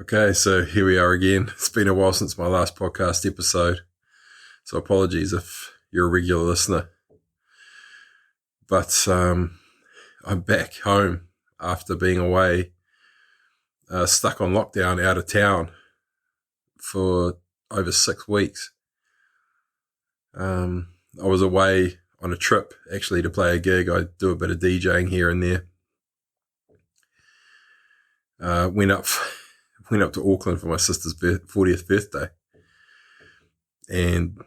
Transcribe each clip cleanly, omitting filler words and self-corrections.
Okay, so here we are again. It's been a while since my last podcast episode, so apologies if you're a regular listener. But I'm back home after being away, stuck on lockdown out of town for over 6 weeks. I was away on a trip actually to play a gig. I do a bit of DJing here and there. Went up to Auckland for my sister's 40th birthday and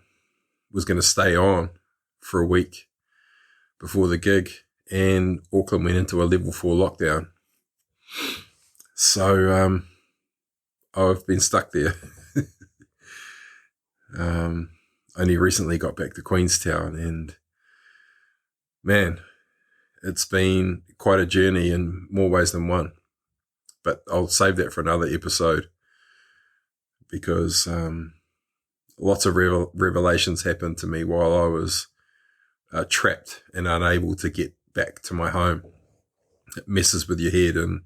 was going to stay on for a week before the gig, and Auckland went into a level 4 lockdown. So I've been stuck there. Only recently got back to Queenstown, and man, it's been quite a journey in more ways than one. But I'll save that for another episode because lots of revelations happened to me while I was trapped and unable to get back to my home. It messes with your head in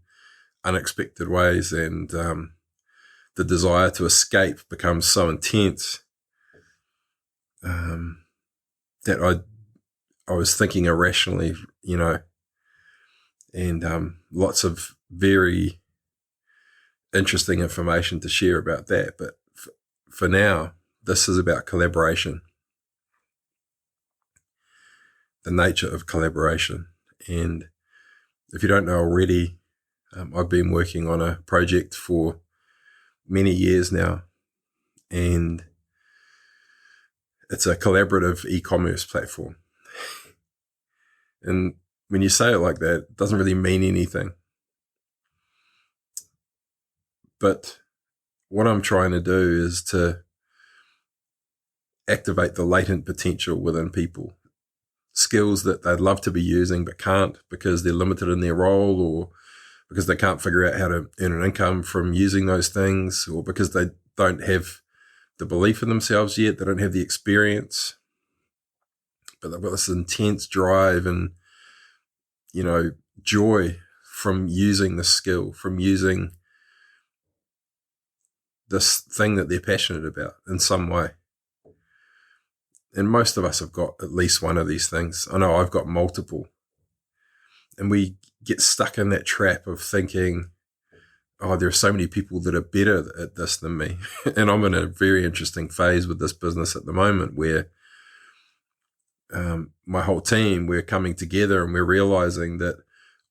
unexpected ways, and the desire to escape becomes so intense that I was thinking irrationally, and lots of very interesting information to share about that. But for now, this is about collaboration, the nature of collaboration. And if you don't know already, I've been working on a project for many years now, and it's a collaborative e-commerce platform. And when you say it like that, it doesn't really mean anything. But what I'm trying to do is to activate the latent potential within people, skills that they'd love to be using but can't because they're limited in their role, or because they can't figure out how to earn an income from using those things, or because they don't have the belief in themselves yet, they don't have the experience, but they've got this intense drive and, joy from using the skill, from using this thing that they're passionate about in some way. And most of us have got at least one of these things. I know I've got multiple. And we get stuck in that trap of thinking, oh, there are so many people that are better at this than me. And I'm in a very interesting phase with this business at the moment where my whole team, we're coming together and we're realizing that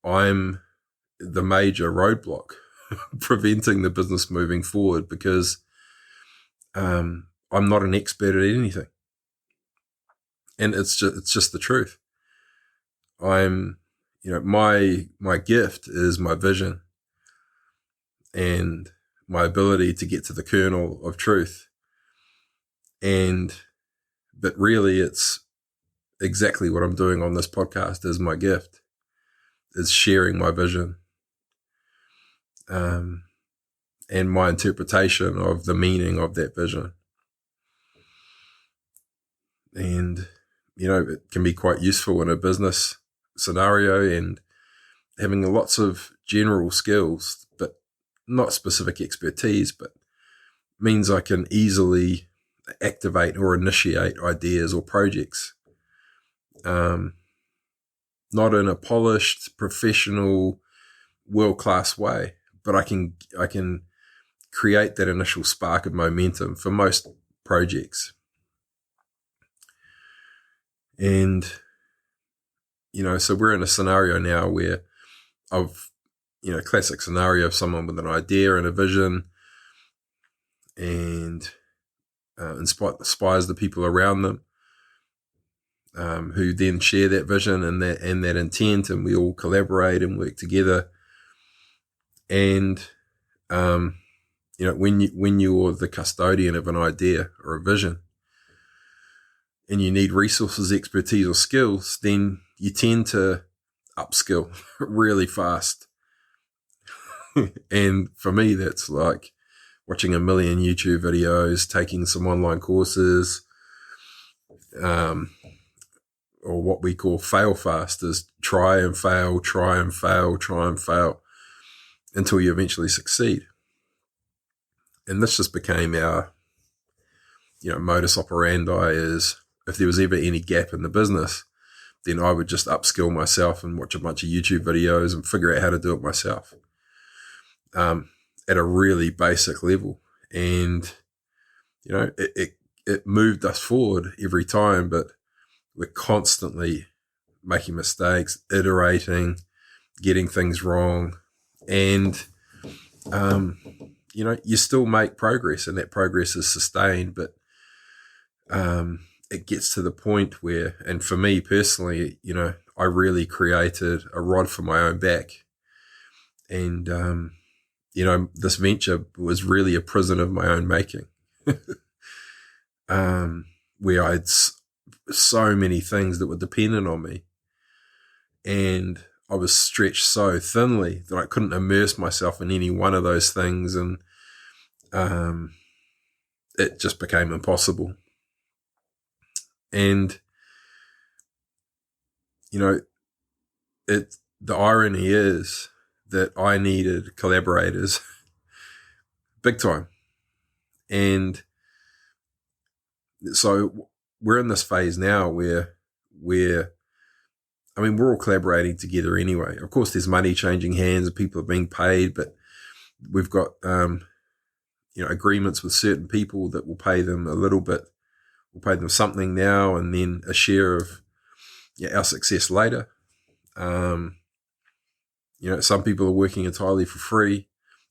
I'm the major roadblock preventing the business moving forward, because I'm not an expert at anything. And it's just the truth. I'm, my gift is my vision and my ability to get to the kernel of truth. But really it's exactly what I'm doing on this podcast is my gift, is sharing my vision. And my interpretation of the meaning of that vision. And, it can be quite useful in a business scenario, and having lots of general skills, but not specific expertise, but means I can easily activate or initiate ideas or projects. Not in a polished, professional, world-class way, but I can create that initial spark of momentum for most projects. And, so we're in a scenario now where classic scenario of someone with an idea and a vision, and inspires the people around them, who then share that vision and that intent, and we all collaborate and work together. And, when you're the custodian of an idea or a vision and you need resources, expertise, or skills, then you tend to upskill really fast. And for me, that's like watching a million YouTube videos, taking some online courses, or what we call fail fast, is try and fail until you eventually succeed. and this just became our, modus operandi is if there was ever any gap in the business, then I would just upskill myself and watch a bunch of YouTube videos and figure out how to do it myself at a really basic level. And, it moved us forward every time, but we're constantly making mistakes, iterating, getting things wrong. And, you still make progress, and that progress is sustained, but it gets to the point where, and for me personally, I really created a rod for my own back. And, this venture was really a prison of my own making, where I had so many things that were dependent on me. And I was stretched so thinly that I couldn't immerse myself in any one of those things. And it just became impossible. And, the irony is that I needed collaborators big time. And so we're in this phase now where we're all collaborating together anyway. Of course, there's money changing hands and people are being paid, but we've got, agreements with certain people that will pay them a little bit. We'll pay them something now and then a share of our success later. Some people are working entirely for free.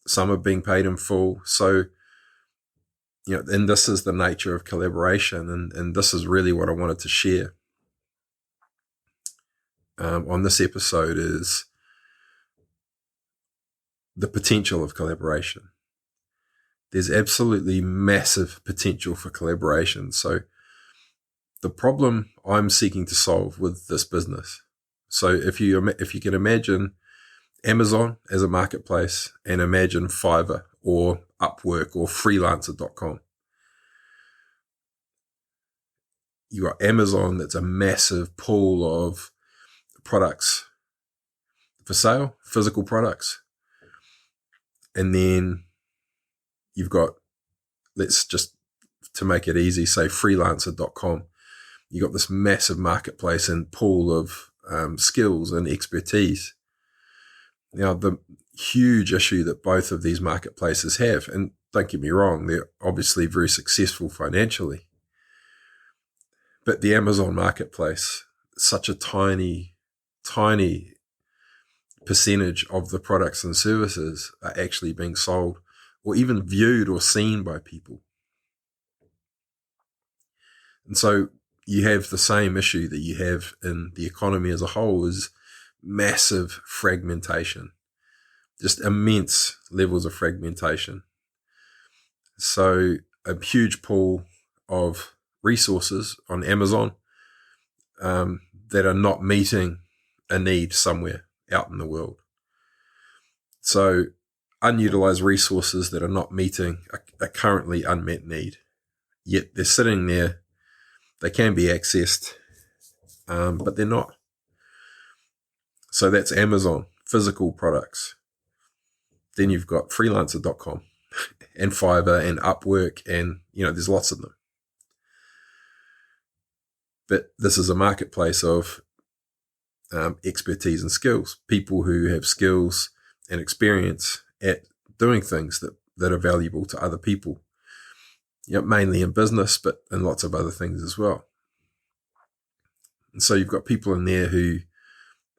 Some are being paid in full. So, and this is the nature of collaboration. And this is really what I wanted to share on this episode is the potential of collaboration. There's absolutely massive potential for collaboration. So the problem I'm seeking to solve with this business. So if you can imagine Amazon as a marketplace and imagine Fiverr or Upwork or freelancer.com. You got Amazon, that's a massive pool of products for sale, physical products. And then you've got, let's just, to make it easy, say freelancer.com. You got this massive marketplace and pool of skills and expertise. Now, the huge issue that both of these marketplaces have, and don't get me wrong, they're obviously very successful financially, but the Amazon marketplace, such a tiny percentage of the products and services are actually being sold or even viewed or seen by people. And so you have the same issue that you have in the economy as a whole, is massive fragmentation, just immense levels of fragmentation. So a huge pool of resources on Amazon that are not meeting a need somewhere out in the world. So unutilized resources that are not meeting a currently unmet need, yet they're sitting there. They can be accessed, but they're not. So that's Amazon, physical products. Then you've got freelancer.com and Fiverr and Upwork, and there's lots of them. But this is a marketplace of expertise and skills, people who have skills and experience at doing things that are valuable to other people, mainly in business, but in lots of other things as well. And so you've got people in there who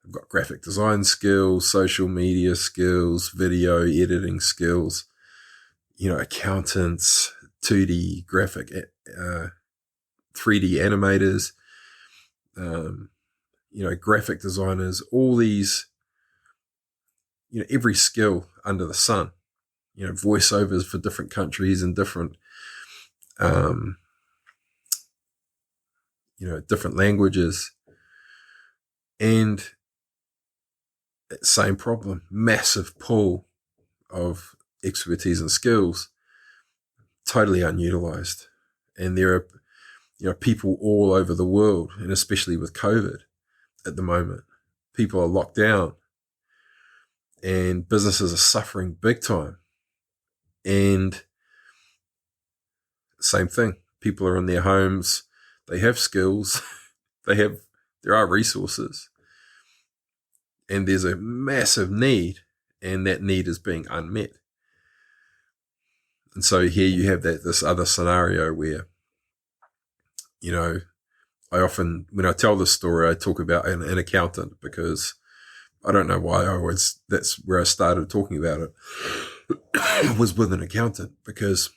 have got graphic design skills, social media skills, video editing skills, accountants, 2D graphic, 3D animators, graphic designers, all these, every skill under the sun, voiceovers for different countries and different, different languages. And same problem, massive pool of expertise and skills, totally unutilized. And there are, people all over the world, and especially with COVID at the moment, people are locked down and businesses are suffering big time. And same thing. People are in their homes. They have skills. There are resources, and there's a massive need, and that need is being unmet. And so here you have this other scenario where, I often, when I tell this story, I talk about an accountant, because I don't know why that's where I started talking about it, was with an accountant, because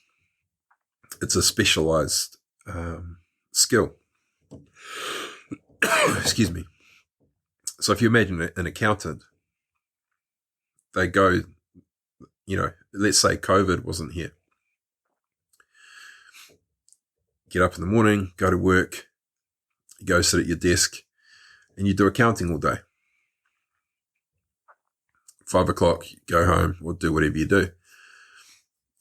it's a specialized skill. Excuse me. So if you imagine an accountant, they go, let's say COVID wasn't here. Get up in the morning, go to work, you go sit at your desk, and you do accounting all day. 5 o'clock, you go home or do whatever you do.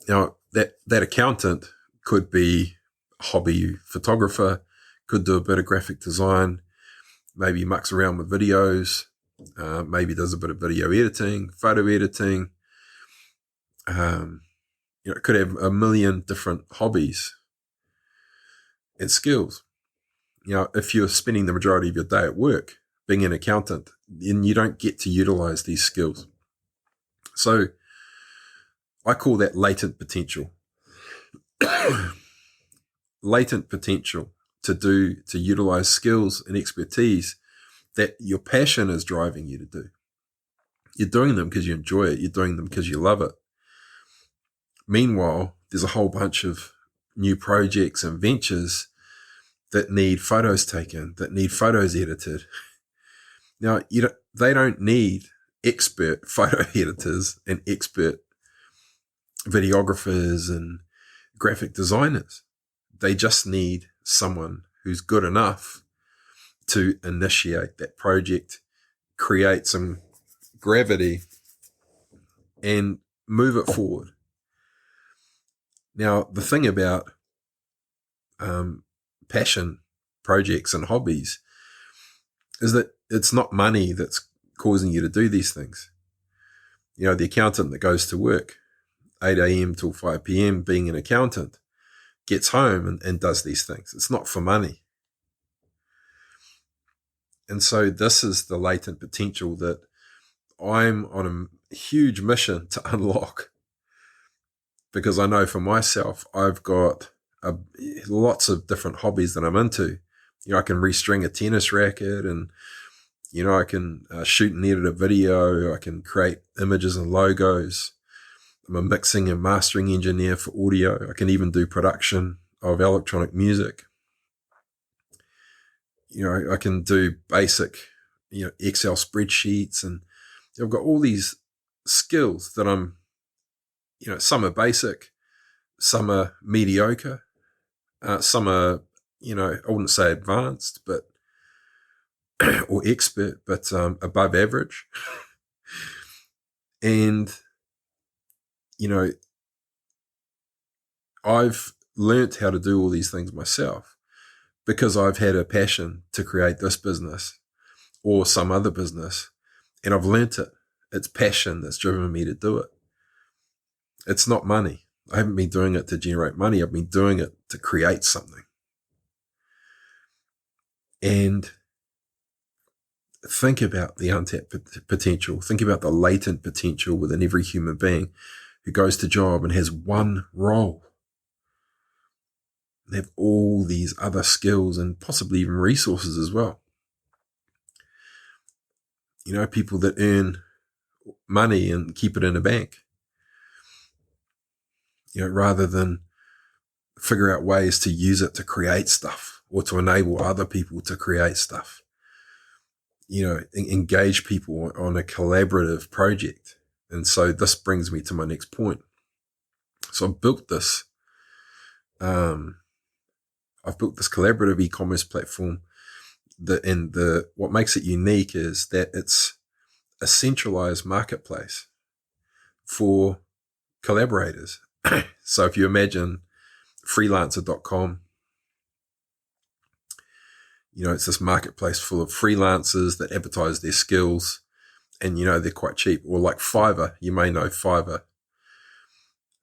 Now, that accountant could be a hobby photographer, could do a bit of graphic design, maybe mucks around with videos, maybe does a bit of video editing, photo editing. It could have a million different hobbies and skills. If you're spending the majority of your day at work being an accountant, then you don't get to utilize these skills. So I call that latent potential. Latent potential to utilize skills and expertise that your passion is driving you to do. You're doing them because you enjoy it. You're doing them because you love it. Meanwhile, there's a whole bunch of new projects and ventures that need photos taken, that need photos edited. Now, they don't need expert photo editors and expert videographers and graphic designers. They just need someone who's good enough to initiate that project, create some gravity, and move it forward. Now, the thing about passion projects and hobbies is that it's not money that's causing you to do these things. The accountant that goes to work 8 a.m. till 5 p.m. being an accountant gets home and does these things. It's not for money. And so this is the latent potential that I'm on a huge mission to unlock, because I know for myself, I've got lots of different hobbies that I'm into. I can restring a tennis racket, and I can shoot and edit a video. I can create images and logos. I'm a mixing and mastering engineer for audio. I can even do production of electronic music. I can do basic, Excel spreadsheets, and I've got all these skills that I'm, some are basic, some are mediocre, some are, I wouldn't say advanced, but or expert, but above average. And I've learnt how to do all these things myself because I've had a passion to create this business or some other business, and I've learnt it. It's passion that's driven me to do it. It's not money. I haven't been doing it to generate money. I've been doing it to create something. And think about the untapped potential. Think about the latent potential within every human being who goes to job and has one role. They have all these other skills and possibly even resources as well. People that earn money and keep it in a bank, rather than figure out ways to use it to create stuff or to enable other people to create stuff. Engage people on a collaborative project. And so this brings me to my next point. So I've built this collaborative e-commerce platform what makes it unique is that it's a centralized marketplace for collaborators. So if you imagine freelancer.com, it's this marketplace full of freelancers that advertise their skills, and they're quite cheap. Or like Fiverr, you may know Fiverr.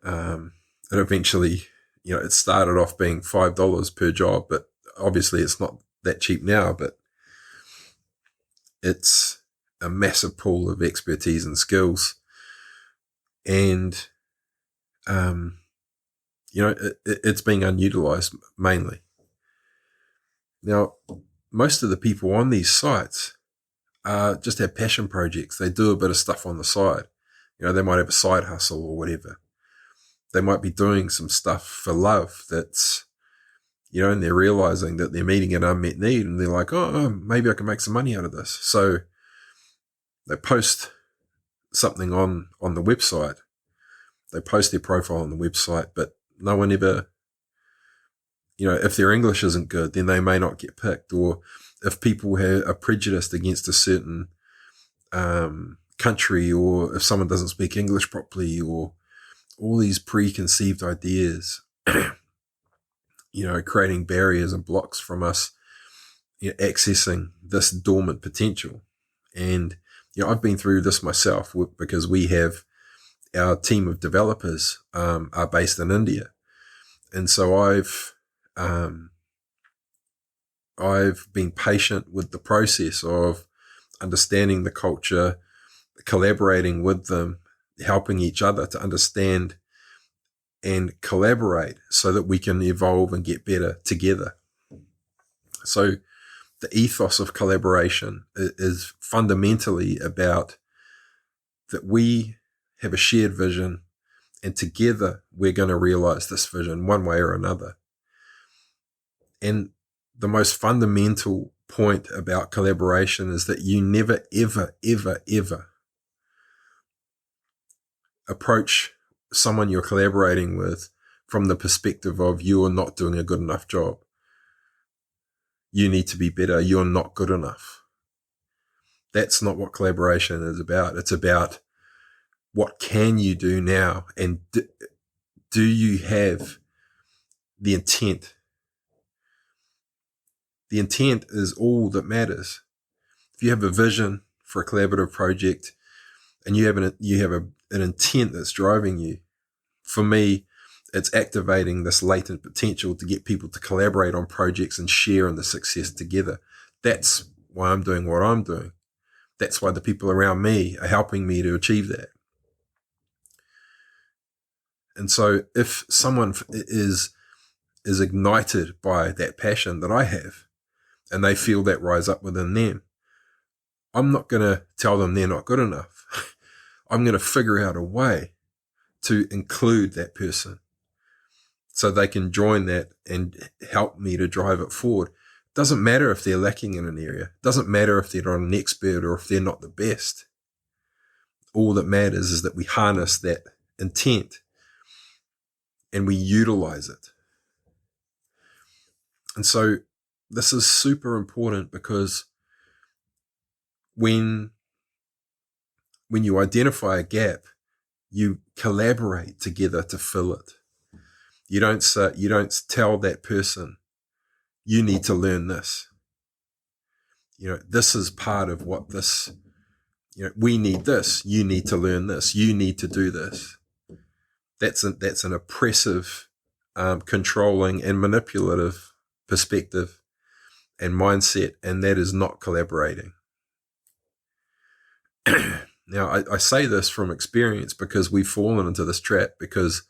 It eventually, it started off being $5 per job, but obviously it's not that cheap now, but it's a massive pool of expertise and skills. And, it's being unutilized mainly. Now, most of the people on these sites just have passion projects. They do a bit of stuff on the side. They might have a side hustle or whatever. They might be doing some stuff for love that's, and they're realizing that they're meeting an unmet need, and they're like, oh, maybe I can make some money out of this. So they post something on the website. They post their profile on the website, but no one ever, if their English isn't good, then they may not get picked. Or if people are prejudiced against a certain country, or if someone doesn't speak English properly, or all these preconceived ideas, creating barriers and blocks from us accessing this dormant potential. And, I've been through this myself because we have our team of developers are based in India. And so I've been patient with the process of understanding the culture, collaborating with them, helping each other to understand and collaborate so that we can evolve and get better together. So the ethos of collaboration is fundamentally about that we have a shared vision, and together we're going to realize this vision one way or another. And the most fundamental point about collaboration is that you never, ever, ever, ever approach someone you're collaborating with from the perspective of you're not doing a good enough job. You need to be better. You're not good enough. That's not what collaboration is about. It's about what can you do now, and do you have the intent? The intent is all that matters. If you have a vision for a collaborative project and you have an intent that's driving you, for me, it's activating this latent potential to get people to collaborate on projects and share in the success together. That's why I'm doing what I'm doing. That's why the people around me are helping me to achieve that. And so if someone is ignited by that passion that I have, and they feel that rise up within them, I'm not going to tell them they're not good enough. I'm going to figure out a way to include that person so they can join that and help me to drive it forward. Doesn't matter if they're lacking in an area. Doesn't matter if they're not an expert or if they're not the best. All that matters is that we harness that intent and we utilize it. And so this is super important because when you identify a gap, you collaborate together to fill it. You don't tell that person, you need to learn this. This is part of what this, we need this. You need to learn this. You need to do this. That's an oppressive, controlling and manipulative perspective and mindset, and that is not collaborating. Now, I say this from experience because we've fallen into this trap, because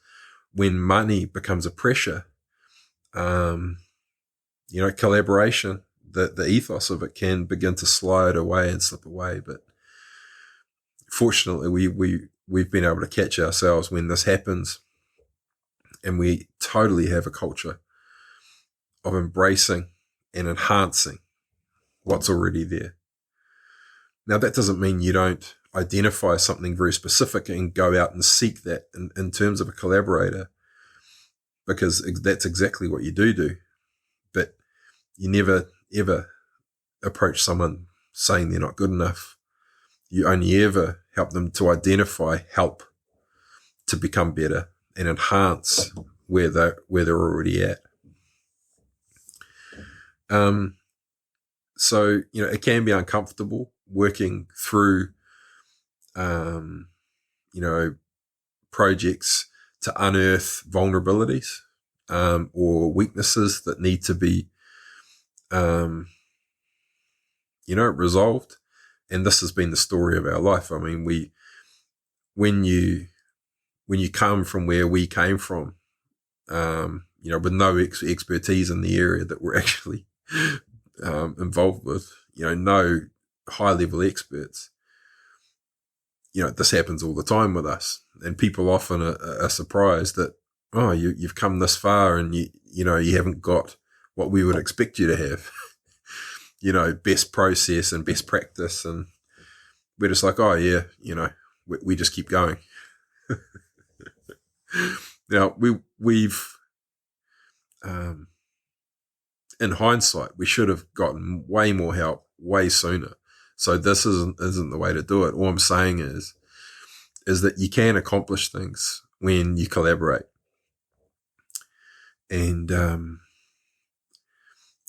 when money becomes a pressure, collaboration, the ethos of it can begin to slide away and slip away. But fortunately, we've been able to catch ourselves when this happens, and we totally have a culture of embracing and enhancing what's already there. Now, that doesn't mean you don't identify something very specific and go out and seek that in terms of a collaborator, because that's exactly what you do. But you never, ever approach someone saying they're not good enough. You only ever help them to identify help to become better and enhance where they're already at. So, it can be uncomfortable working through, projects to unearth vulnerabilities, or weaknesses that need to be, resolved. And this has been the story of our life. I mean, when you come from where we came from, with no expertise in the area that we're actually involved with, no high level experts, this happens all the time with us. And people often are surprised that, oh, you've come this far and you haven't got what we would expect you to have, best process and best practice. And we're just like, oh yeah, we just keep going. Now we've, in hindsight, we should have gotten way more help way sooner. So this isn't the way to do it. All I'm saying is that you can accomplish things when you collaborate. And,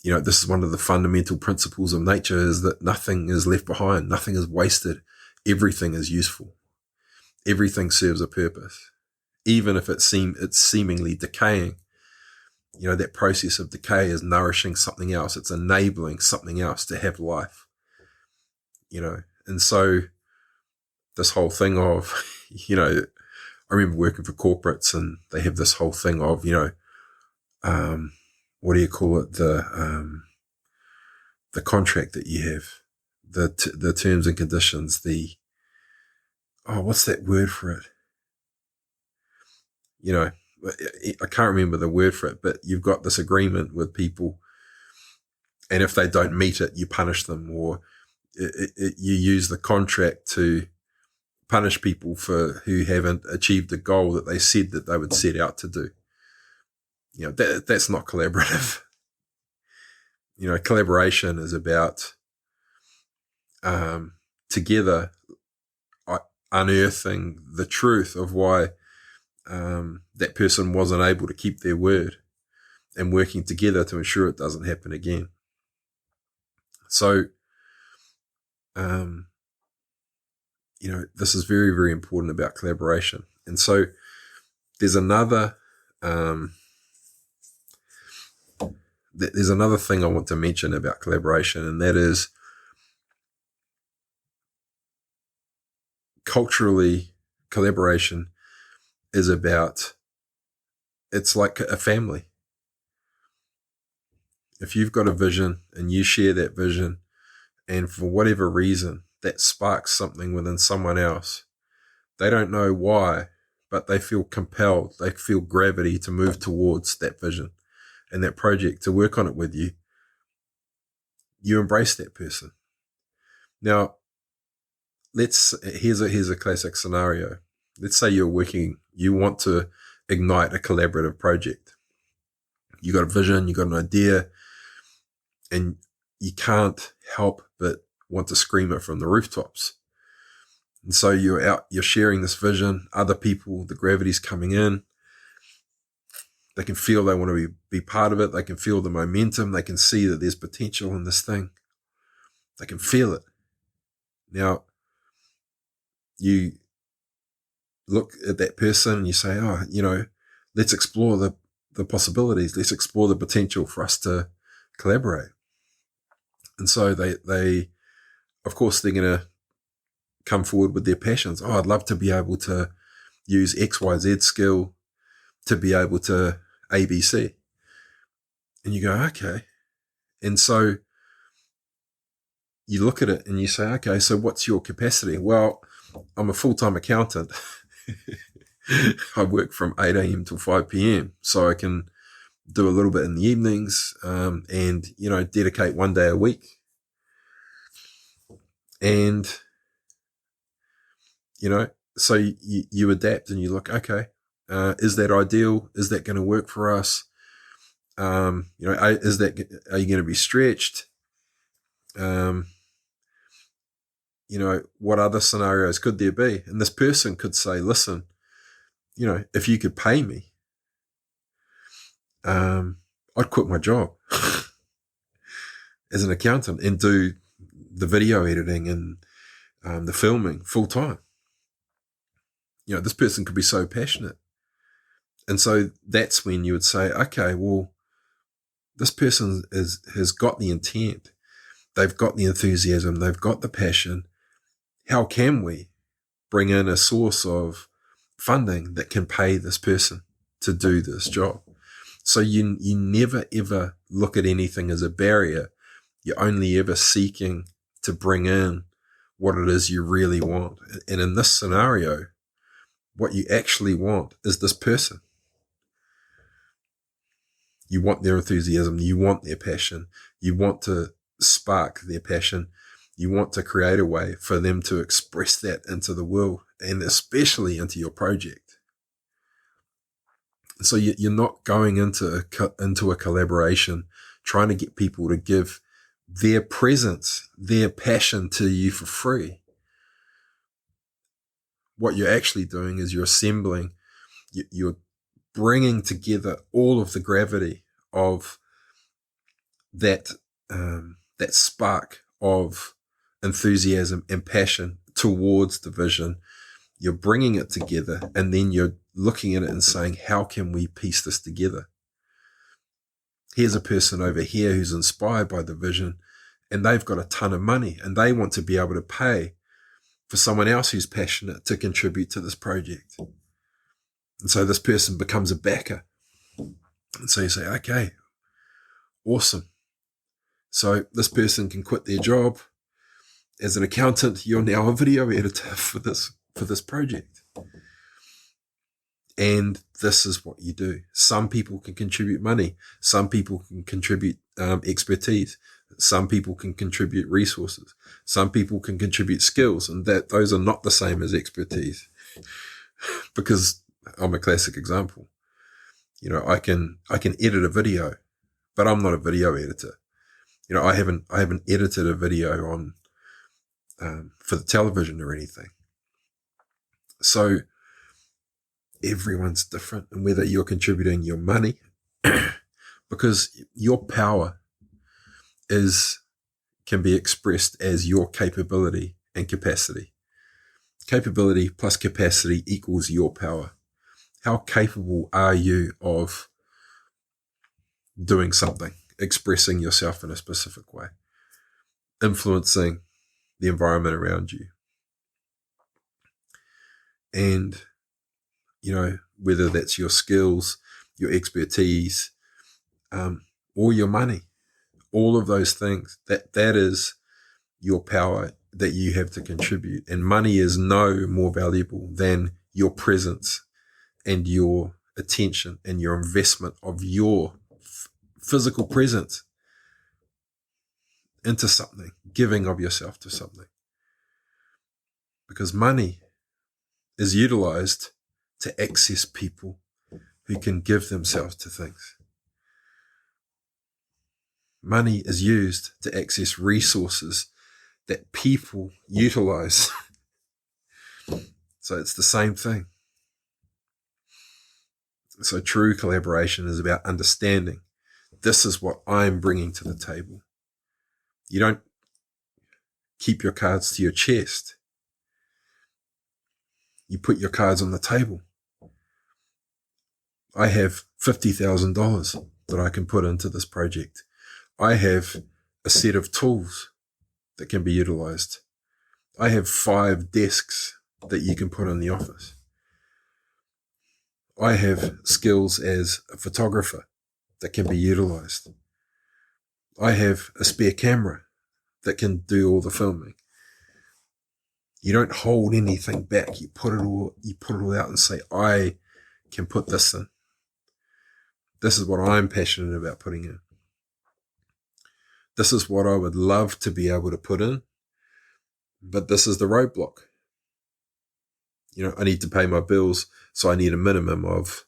this is one of the fundamental principles of nature, is that nothing is left behind. Nothing is wasted. Everything is useful. Everything serves a purpose. Even if it's seemingly decaying, that process of decay is nourishing something else. It's enabling something else to have life, and so this whole thing of, I remember working for corporates and they have this whole thing of, what do you call it? The contract that you have, the terms and conditions, what's that word for it? I can't remember the word for it, but you've got this agreement with people, and if they don't meet it, you punish them, or you use the contract to punish people who haven't achieved the goal that they said that they would set out to do. That's not collaborative. Collaboration is about together unearthing the truth of why that person wasn't able to keep their word, and working together to ensure it doesn't happen again. So, this is very, very important about collaboration. And so there's another thing I want to mention about collaboration, and that is, culturally, collaboration is about, it's like a family. If you've got a vision and you share that vision, and for whatever reason that sparks something within someone else, they don't know why, but they feel compelled, they feel gravity to move towards that vision and that project, to work on it with you, you embrace that person. Now, here's a classic scenario. Let's say you want to ignite a collaborative project. You got a vision, you got an idea, and you can't help but want to scream it from the rooftops. And so you're sharing this vision, other people, the gravity's coming in. They can feel they want to be part of it. They can feel the momentum. They can see that there's potential in this thing. They can feel it. Now, you look at that person and you say, let's explore the possibilities. Let's explore the potential for us to collaborate. And so they of course, they're going to come forward with their passions. Oh, I'd love to be able to use XYZ skill to be able to ABC. And you go, okay. And so you look at it and you say, okay, so what's your capacity? Well, I'm a full-time accountant. I work from 8 a.m. till 5 p.m. So I can do a little bit in the evenings, and, dedicate one day a week. And, so you adapt and you look, okay, is that ideal? Is that going to work for us? Are you going to be stretched? What other scenarios could there be? And this person could say, listen, if you could pay me, I'd quit my job as an accountant and do the video editing and the filming full time. This person could be so passionate And so that's when you would say, okay, well, this person has got the intent. They've got the enthusiasm. They've got the passion. How can we bring in a source of funding that can pay this person to do this job? So you never, ever look at anything as a barrier. You're only ever seeking to bring in what it is you really want. And in this scenario, what you actually want is this person. You want their enthusiasm. You want their passion. You want to spark their passion. You want to create a way for them to express that into the world, and especially into your project. So you're not going into a collaboration trying to get people to give their presence, their passion to you for free. What you're actually doing is you're assembling, you're bringing together all of the gravity of that spark of enthusiasm and passion towards the vision. You're bringing it together, and then you're looking at it and saying, how can we piece this together? Here's a person over here who's inspired by the vision, and they've got a ton of money, and they want to be able to pay for someone else who's passionate to contribute to this project. And so this person becomes a backer. And so you say, okay, awesome. So this person can quit their job. As an accountant, you're now a video editor for this project. And this is what you do. Some people can contribute money. Some people can contribute expertise. Some people can contribute resources. Some people can contribute skills, and that those are not the same as expertise. Because I'm a classic example. You know, I can edit a video, but I'm not a video editor. You know, I haven't edited a video on for the television or anything. So everyone's different, and whether you're contributing your money, because your power can be expressed as your capability and capacity. Capability plus capacity equals your power. How capable are you of doing something, expressing yourself in a specific way, influencing the environment around you? And, you know, whether that's your skills, your expertise, or your money, all of those things, that is your power that you have to contribute. And money is no more valuable than your presence and your attention and your investment of your physical presence into something, giving of yourself to something. Because money is utilized to access people who can give themselves to things. Money is used to access resources that people utilize. So it's the same thing. So true collaboration is about understanding this is what I'm bringing to the table. You don't keep your cards to your chest. You put your cards on the table. I have $50,000 that I can put into this project. I have a set of tools that can be utilized. I have 5 desks that you can put in the office. I have skills as a photographer that can be utilized. I have a spare camera that can do all the filming. You don't hold anything back. You put it all out and say, I can put this in. This is what I'm passionate about putting in. This is what I would love to be able to put in, but this is the roadblock. You know, I need to pay my bills, so I need a minimum of,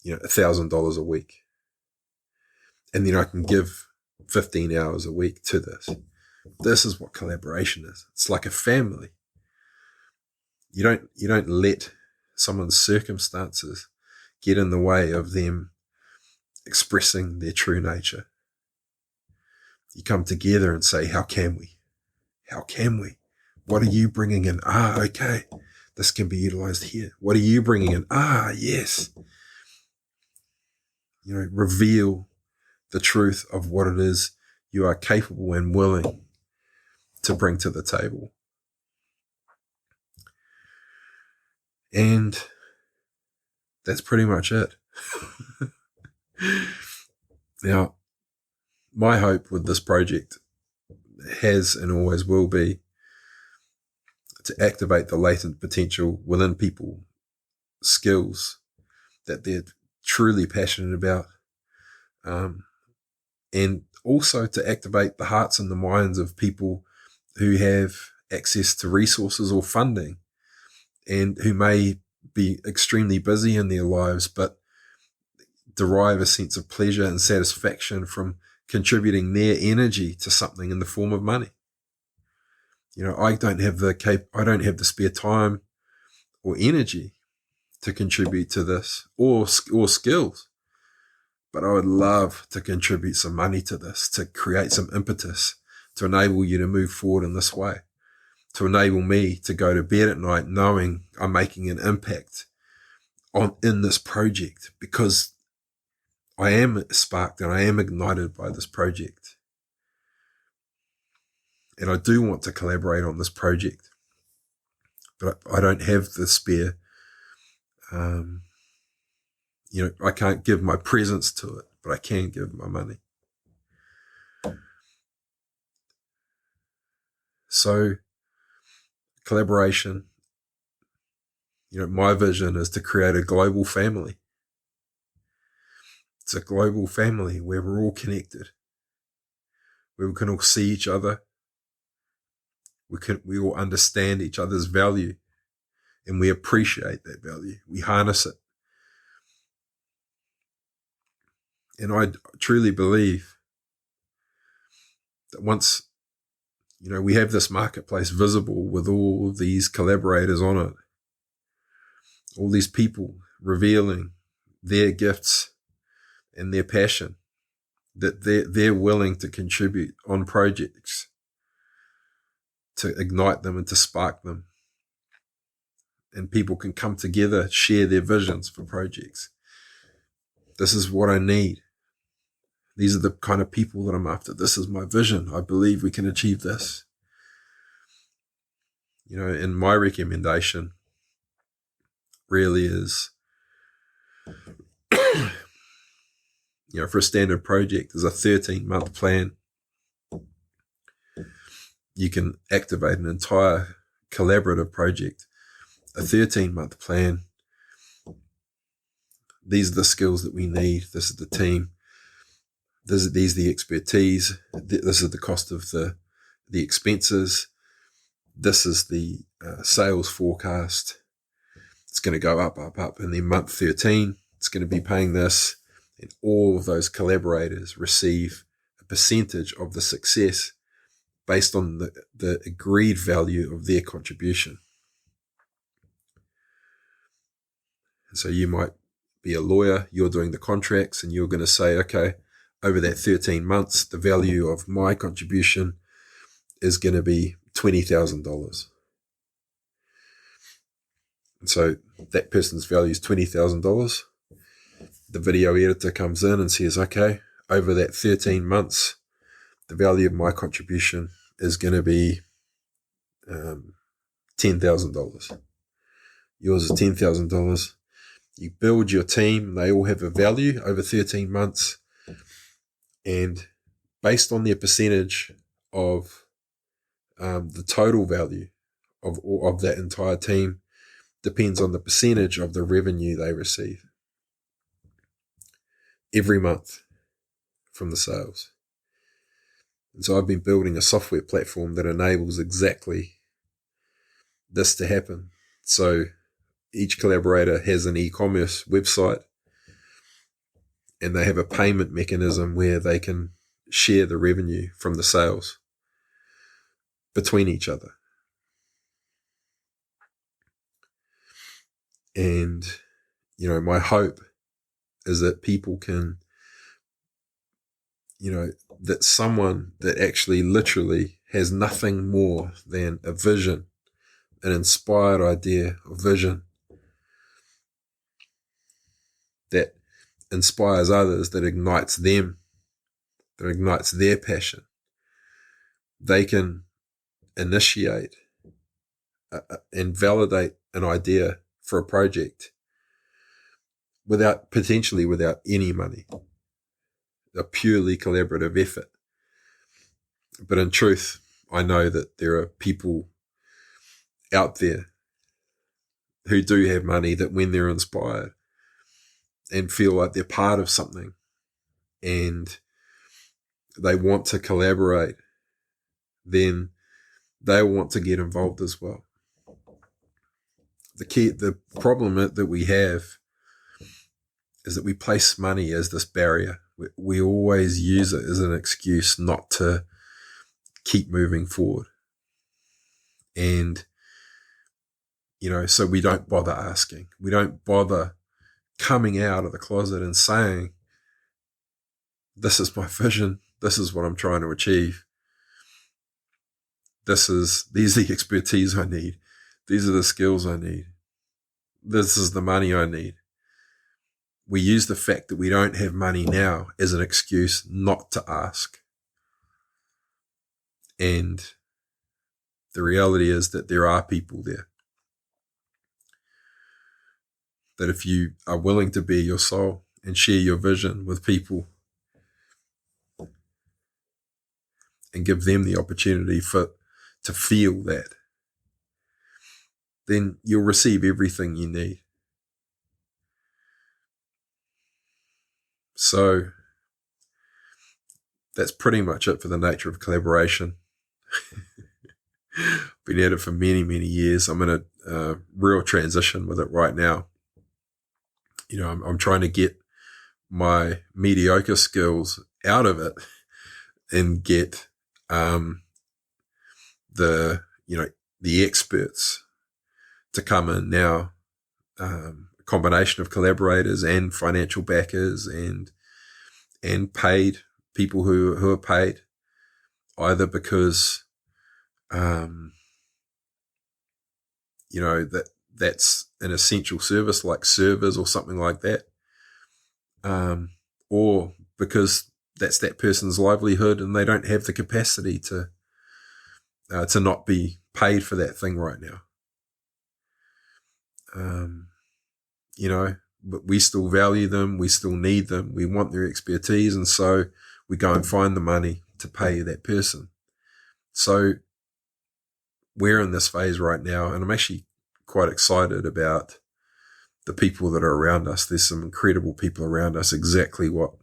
$1,000 a week. And then I can give 15 hours a week to this. This is what collaboration is. It's like a family. You don't let someone's circumstances get in the way of them expressing their true nature. You come together and say, how can we? How can we? What are you bringing in? Okay, this can be utilized here. What are you bringing in? Yes. Reveal the truth of what it is you are capable and willing to bring to the table. And that's pretty much it. Now, my hope with this project has and always will be to activate the latent potential within people, skills that they're truly passionate about, and also to activate the hearts and the minds of people who have access to resources or funding and who may be extremely busy in their lives but derive a sense of pleasure and satisfaction from contributing their energy to something in the form of money. I don't have the spare time or energy to contribute to this or skills, but I would love to contribute some money to this, to create some impetus, to enable you to move forward in this way, to enable me to go to bed at night knowing I'm making an impact in this project, because I am sparked and I am ignited by this project. And I do want to collaborate on this project, but I don't have the spare, I can't give my presence to it, but I can give my money. So collaboration, my vision is to create a global family. It's a global family where we're all connected, where we can all see each other. We all understand each other's value and we appreciate that value. We harness it. And I truly believe that once, we have this marketplace visible with all of these collaborators on it, all these people revealing their gifts and their passion, that they're willing to contribute on projects, to ignite them and to spark them. And people can come together, share their visions for projects. This is what I need. These are the kind of people that I'm after. This is my vision. I believe we can achieve this. And my recommendation really is, for a standard project is a 13-month plan. You can activate an entire collaborative project, a 13-month plan. These are the skills that we need. This is the team. These are the expertise. This is the cost of the expenses. This is the sales forecast. It's going to go up. And then month 13, it's going to be paying this. And all of those collaborators receive a percentage of the success based on the agreed value of their contribution. And so you might be a lawyer, you're doing the contracts, and you're going to say, okay, over that 13 months, the value of my contribution is going to be $20,000. And so that person's value is $20,000. The video editor comes in and says, okay, over that 13 months, the value of my contribution is going to be $10,000. Yours is $10,000. You build your team, they all have a value over 13 months. And based on their percentage of the total value of that entire team, depends on the percentage of the revenue they receive every month from the sales. And so I've been building a software platform that enables exactly this to happen. So each collaborator has an e-commerce website, and they have a payment mechanism where they can share the revenue from the sales between each other. And, my hope is that people can, that someone that actually literally has nothing more than a vision an inspired idea or vision that inspires others, that ignites them, that ignites their passion, they can initiate and validate an idea for a project potentially without any money, a purely collaborative effort. But in truth, I know that there are people out there who do have money that when they're inspired and feel like they're part of something and they want to collaborate, then they want to get involved as well. The problem that we have is that we place money as this barrier. We always use it as an excuse not to keep moving forward. And, so we don't bother asking. We don't bother coming out of the closet and saying, this is my vision. This is what I'm trying to achieve. These are the expertise I need. These are the skills I need. This is the money I need. We use the fact that we don't have money now as an excuse not to ask. And the reality is that there are people there that if you are willing to bare your soul and share your vision with people and give them the opportunity to feel that, then you'll receive everything you need. So that's pretty much it for the nature of collaboration. Been at it for many, many years. I'm in a real transition with it right now. I'm trying to get my mediocre skills out of it and get the experts to come in now, a combination of collaborators and financial backers and paid people who are paid either because that's an essential service like servers or something like that, or because that's that person's livelihood and they don't have the capacity to not be paid for that thing right now. But we still value them. We still need them. We want their expertise. And so we go and find the money to pay that person. So we're in this phase right now, and I'm actually quite excited about the people that are around us. There's some incredible people around us, exactly what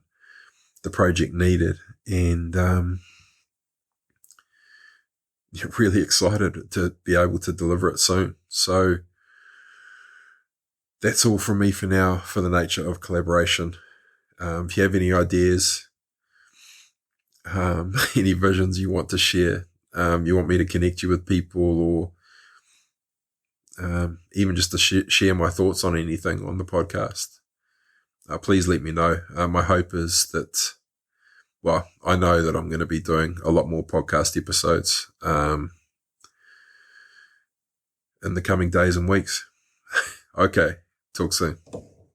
the project needed. And really excited to be able to deliver it soon. So that's all from me for now for the nature of collaboration. If you have any ideas, any visions you want to share, you want me to connect you with people, or even just to share my thoughts on anything on the podcast, please let me know. My hope is that, I know that I'm going to be doing a lot more podcast episodes in the coming days and weeks. Okay, talk soon.